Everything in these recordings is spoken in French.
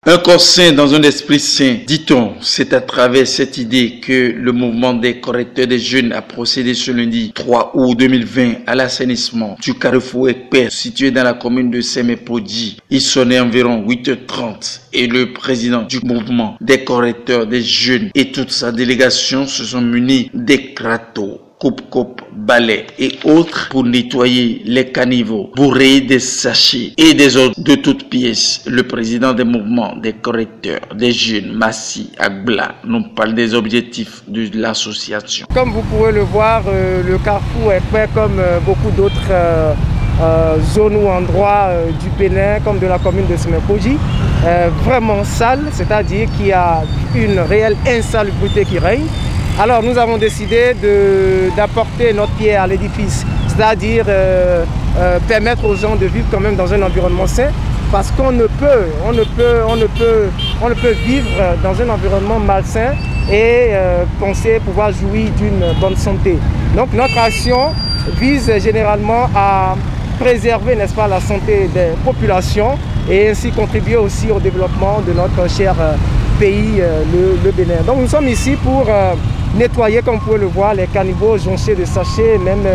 Un corps sain dans un esprit sain, dit-on. C'est à travers cette idée que le mouvement des correcteurs des jeunes a procédé ce lundi 3 août 2020 à l'assainissement du carrefour Ekpè, situé dans la commune de Semé-Podji. Il sonnait environ 8h30 et le président du mouvement des correcteurs des jeunes et toute sa délégation se sont munis des cratos, coupe-coupe, balais et autres pour nettoyer les caniveaux, bourrer des sachets et des autres de toutes pièces. Le président des mouvements des correcteurs des jeunes, Massi Agbla, nous parle des objectifs de l'association. Comme vous pouvez le voir, le carrefour Ekpè, comme beaucoup d'autres zones ou endroits du Bénin, comme de la commune de Semé-Podji, vraiment sale, c'est-à-dire qu'il y a une réelle insalubrité qui règne. Alors nous avons décidé d'apporter notre pierre à l'édifice, c'est-à-dire permettre aux gens de vivre quand même dans un environnement sain, parce qu'on ne peut vivre dans un environnement malsain et penser pouvoir jouir d'une bonne santé. Donc notre action vise généralement à préserver, n'est-ce pas, la santé des populations et ainsi contribuer aussi au développement de notre cher pays, le Bénin. Donc nous sommes ici pour nettoyer, comme vous pouvez le voir, les caniveaux jonchés de sachets, même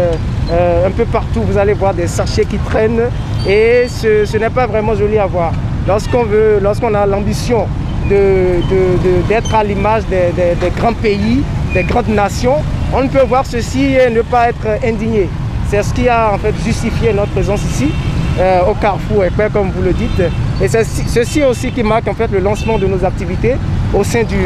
un peu partout vous allez voir des sachets qui traînent et ce n'est pas vraiment joli à voir. Lorsqu'on a l'ambition d'être à l'image des grands pays, des grandes nations, on ne peut voir ceci et ne pas être indigné. C'est ce qui a en fait justifié notre présence ici au carrefour Ekpè, comme vous le dites. Et c'est ceci aussi qui marque en fait le lancement de nos activités au sein du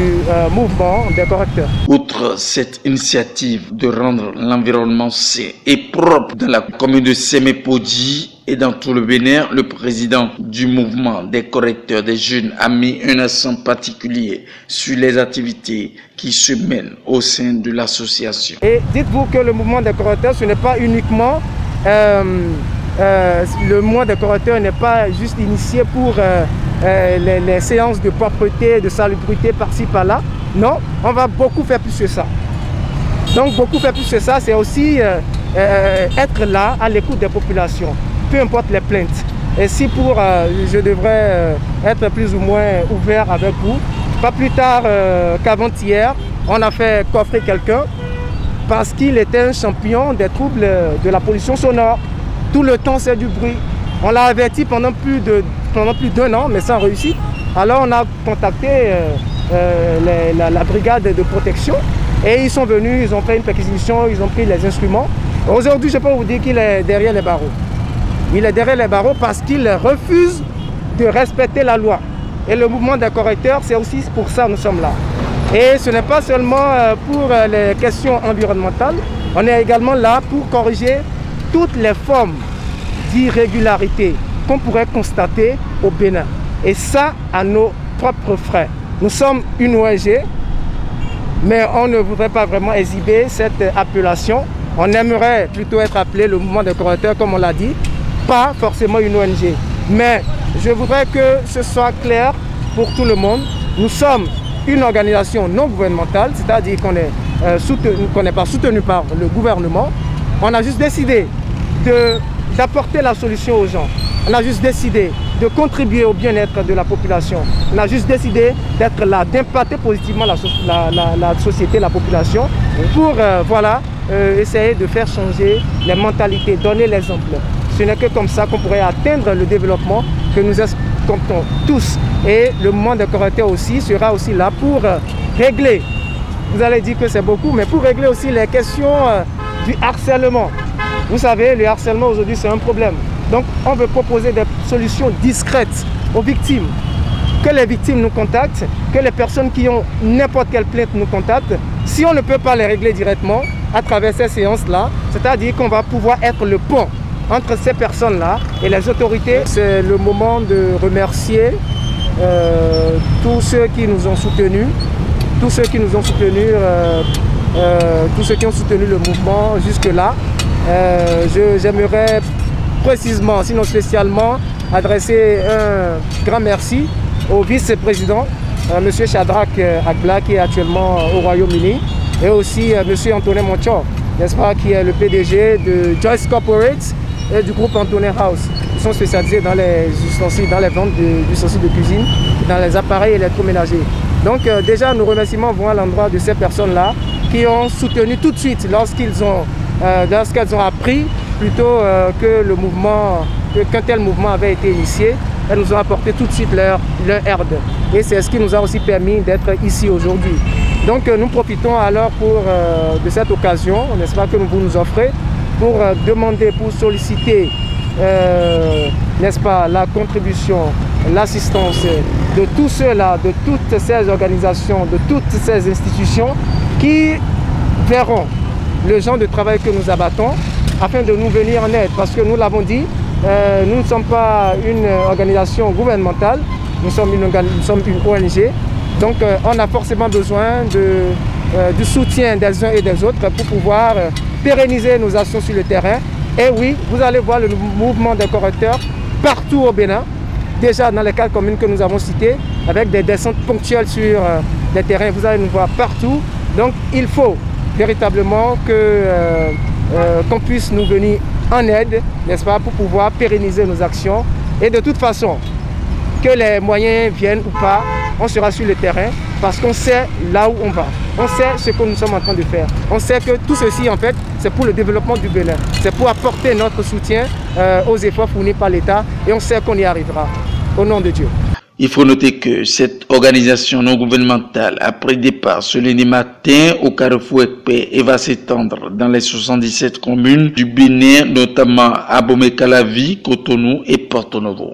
mouvement des correcteurs. Outre cette initiative de rendre l'environnement sain et propre dans la commune de Semé-Podji et dans tout le Bénin, le président du mouvement des correcteurs des jeunes a mis un accent particulier sur les activités qui se mènent au sein de l'association. Et dites-vous que le mouvement des correcteurs, ce n'est pas uniquement le mouvement des correcteurs n'est pas juste initié pour les séances de propreté, de salubrité par-ci par-là. Non, on va beaucoup faire plus que ça. Donc beaucoup faire plus que ça, c'est aussi être là à l'écoute des populations, peu importe les plaintes. Et si je devrais être plus ou moins ouvert avec vous, pas plus tard qu'avant-hier, on a fait coffrer quelqu'un parce qu'il était un champion des troubles de la pollution sonore. Tout le temps, c'est du bruit. On l'a averti pendant plus d'1 an, mais sans réussite. Alors, on a contacté la brigade de protection et ils sont venus, ils ont fait une perquisition, ils ont pris les instruments. Aujourd'hui, je peux vous dire qu'il est derrière les barreaux. Il est derrière les barreaux parce qu'il refuse de respecter la loi. Et le mouvement des correcteurs, c'est aussi pour ça que nous sommes là. Et ce n'est pas seulement pour les questions environnementales, on est également là pour corriger toutes les formes d'irrégularité qu'on pourrait constater au Bénin. Et ça, à nos propres frais. Nous sommes une ONG, mais on ne voudrait pas vraiment exhiber cette appellation. On aimerait plutôt être appelé le mouvement des correcteurs, comme on l'a dit, pas forcément une ONG. Mais je voudrais que ce soit clair pour tout le monde. Nous sommes une organisation non gouvernementale, c'est-à-dire qu'on n'est pas soutenu par le gouvernement. On a juste décidé d'apporter la solution aux gens. On a juste décidé de contribuer au bien-être de la population. On a juste décidé d'être là, d'impacter positivement la société, la population, pour essayer de faire changer les mentalités, donner l'exemple. Ce n'est que comme ça qu'on pourrait atteindre le développement que nous escomptons tous. Et le mouvement des correcteurs aussi sera aussi là pour régler, vous allez dire que c'est beaucoup, mais pour régler aussi les questions du harcèlement. Vous savez, le harcèlement aujourd'hui, c'est un problème. Donc, on veut proposer des solutions discrètes aux victimes. Que les victimes nous contactent, que les personnes qui ont n'importe quelle plainte nous contactent. Si on ne peut pas les régler directement à travers ces séances-là, c'est-à-dire qu'on va pouvoir être le pont entre ces personnes-là et les autorités. C'est le moment de remercier tous ceux qui nous ont soutenus, tous ceux qui ont soutenu le mouvement jusque-là. J'aimerais précisément, sinon spécialement, adresser un grand merci au vice-président, M. Shadrach Agbla, qui est actuellement au Royaume-Uni, et aussi M. Antonin Monchor, n'est-ce pas, qui est le PDG de Joyce Corporate et du groupe Antonin House. Ils sont spécialisés dans les ustensiles, dans les ventes d'ustensiles de cuisine dans les appareils électroménagers. Donc déjà, nos remerciements vont à l'endroit de ces personnes-là qui ont soutenu tout de suite lorsqu'elles ont appris plutôt qu'un tel mouvement avait été initié. Elles nous ont apporté tout de suite leur aide. Et c'est ce qui nous a aussi permis d'être ici aujourd'hui. Donc nous profitons alors de cette occasion, n'est-ce pas, que vous nous offrez, pour demander, pour solliciter, n'est-ce pas, la contribution, l'assistance de tous ceux-là, de toutes ces organisations, de toutes ces institutions qui verront le genre de travail que nous abattons afin de nous venir en aide. Parce que nous l'avons dit, nous ne sommes pas une organisation gouvernementale, nous sommes une ONG. Donc on a forcément besoin du soutien des uns et des autres pour pouvoir pérenniser nos actions sur le terrain. Et oui, vous allez voir le mouvement des correcteurs partout au Bénin, déjà dans les 4 communes que nous avons citées, avec des descentes ponctuelles sur des terrains. Vous allez nous voir partout. Donc il faut véritablement qu'on puisse nous venir en aide, n'est-ce pas, pour pouvoir pérenniser nos actions. Et de toute façon, que les moyens viennent ou pas, on sera sur le terrain parce qu'on sait là où on va. On sait ce que nous sommes en train de faire. On sait que tout ceci, en fait, c'est pour le développement du Bénin. C'est pour apporter notre soutien aux efforts fournis par l'État et on sait qu'on y arrivera. Au nom de Dieu. Il faut noter que cette organisation non gouvernementale a pris départ ce lundi matin au carrefour Ekpe et va s'étendre dans les 77 communes du Bénin, notamment Abomey-Calavi, Cotonou et Porto Novo.